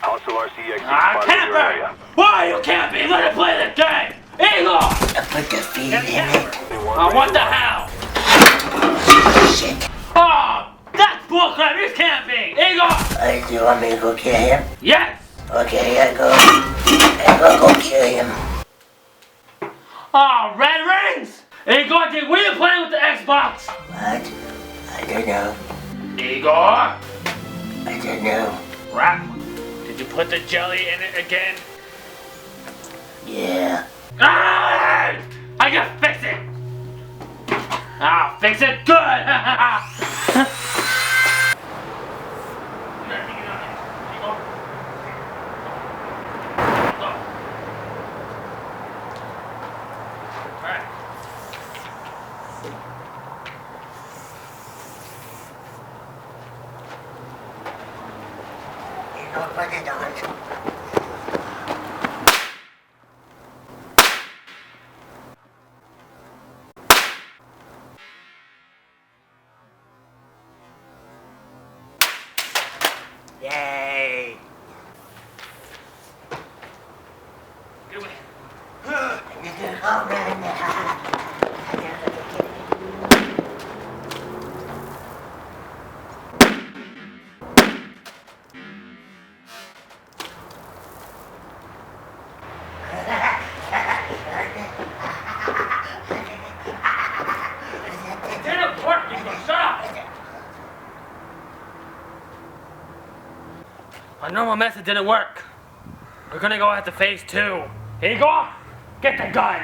Hostile RCXD Ah, spotted in your camper! area. Why you camping? Let it play the game! Eagle! I put the feed in it. Oh, what the hell? Shit. Oh, that's bullcrap! He's camping! Eagle! Do you want me to go kill him? Yes! Okay, I go kill him. Oh, red rings! Igor, were you playing with the Xbox? What? I don't know. Igor? I don't know. Crap. Did you put the jelly in it again? Yeah. Ah! I can fix it! I'll fix it good! Don't put it on. Yay! Get away. Oh, man. It didn't work, Igor. Shut up! I know my method didn't work. We're gonna go out to phase 2. Igor, get the gun!